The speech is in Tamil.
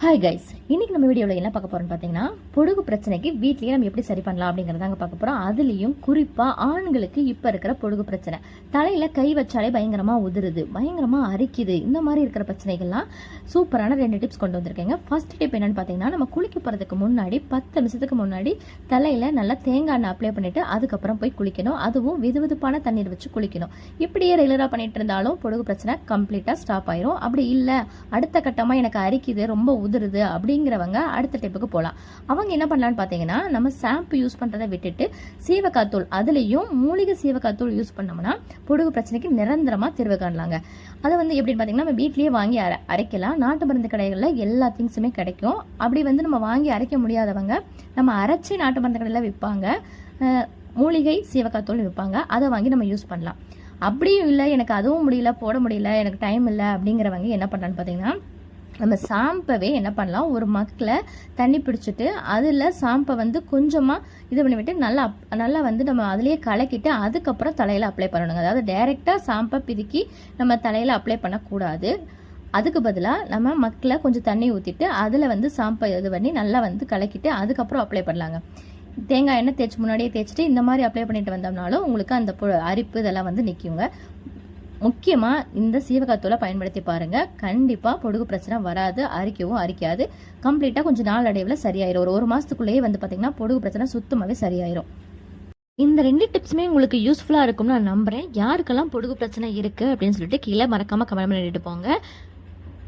ஹாய் கைஸ், இன்னைக்கு நம்ம வீடியோவில் என்ன பார்க்க போறோம்னு பார்த்தீங்கன்னா, பொடுகு பிரச்சனைக்கு வீட்லயே நம்ம எப்படி சரி பண்ணலாம் அப்படிங்கறதாங்க பார்க்க போறோம். அதுலயும் குறிப்பா ஆண்களுக்கு இப்ப இருக்கிற பொடுகு பிரச்சனை, தலையில கை வச்சாலே பயங்கரமா உதிருது, பயங்கரமா அரிக்குது, இந்த மாதிரி இருக்கிற பிரச்சனைகள்லாம் சூப்பரான 2 டிப்ஸ் கொண்டு வந்திருக்கேங்க. ஃபர்ஸ்ட் டிப் என்னன்னு பார்த்தீங்கன்னா, நம்ம குளிக்க போறதுக்கு முன்னாடி 10 நிமிஷத்துக்கு முன்னாடி தலையில நல்லா தேங்காய் எண்ணெய் அப்ளை பண்ணிட்டு அதுக்கப்புறம் போய் குளிக்கணும். அதுவும் வெதுவெதுப்பான தண்ணீர் வச்சு குளிக்கணும். இப்படியே ரெகுலரா பண்ணிட்டு இருந்தாலும் பொடுகு பிரச்சனை கம்ப்ளீட்டா ஸ்டாப் ஆயிரும். அப்படி இல்ல அடுத்த கட்டமா எனக்கு அரிக்குது, ரொம்ப உதிருது அப்படிங்கிறவங்க அடுத்த டிப்புக்கு போகலாம். அவங்க என்ன பண்ணலான்னு பார்த்தீங்கன்னா, நம்ம ஷாம்பு யூஸ் பண்றதை விட்டுட்டு சீவக்காத்தூள், அதுலயும் மூலிகை சீவக்காத்தூள் யூஸ் பண்ணோம்னா பொடுகு பிரச்சனைக்கு நிரந்தரமா தீர்வு காணலாங்க. அதை எப்படின்னு பார்த்தீங்கன்னா, நம்ம வீட்லயே வாங்கி அரைக்கலாம். நாட்டு மருந்து கடைகளில் எல்லா திங்ஸுமே கிடைக்கும். அப்படி நம்ம வாங்கி அரைக்க முடியாதவங்க நம்ம அரைச்சி நாட்டு மருந்து கடையில் விற்பாங்க, மூலிகை சீவக்காத்தூள் விற்பாங்க, அதை வாங்கி நம்ம யூஸ் பண்ணலாம். அப்படியும் இல்லை எனக்கு அதுவும் முடியல, போட முடியல, எனக்கு டைம் இல்லை அப்படிங்கிறவங்க என்ன பண்ணலான்னு பார்த்தீங்கன்னா, நம்ம சாம்பவே என்ன பண்ணலாம், ஒரு மக்கில் தண்ணி பிடிச்சிட்டு அதில் சாம்பை கொஞ்சமாக இது பண்ணி விட்டு நல்லா நம்ம அதிலேயே கலக்கிட்டு அதுக்கப்புறம் தலையில் அப்ளை பண்ணணுங்க. அதாவது டைரெக்டாக சாம்பை பிதுக்கி நம்ம தலையில் அப்ளை பண்ணக்கூடாது. அதுக்கு பதிலாக நம்ம மக்கில் கொஞ்சம் தண்ணி ஊற்றிட்டு அதில் சாம்பை இது பண்ணி நல்லா கலக்கிட்டு அதுக்கப்புறம் அப்ளை பண்ணலாங்க. தேங்காய் எண்ணெய் தேய்ச்சி முன்னாடியே தேய்ச்சிட்டு இந்த மாதிரி அப்ளை பண்ணிட்டு வந்தோம்னாலும் உங்களுக்கு அந்த அரிப்பு இதெல்லாம் நிற்குங்க. முக்கியமாக இந்த சீவக்காத்தூளை பயன்படுத்தி பாருங்க, கண்டிப்பாக பொடுகு பிரச்சனை வராது, அரிக்கவும் அரிக்காது. கம்ப்ளீட்டாக கொஞ்சம் நாள் அடைவில் சரியாயிரும். ஒரு மாதத்துக்குள்ளேயே பார்த்தீங்கன்னா பொடுகு பிரச்சனை சுத்தமாகவே சரியாயிரும். இந்த 2 டிப்ஸுமே உங்களுக்கு யூஸ்ஃபுல்லாக இருக்கும்னு நான் நம்புறேன். யாருக்கெல்லாம் பொடுகு பிரச்சனை இருக்குது அப்படின்னு சொல்லிட்டு கீழே மறக்காமல் கமெண்ட் பண்ணிட்டு போங்க.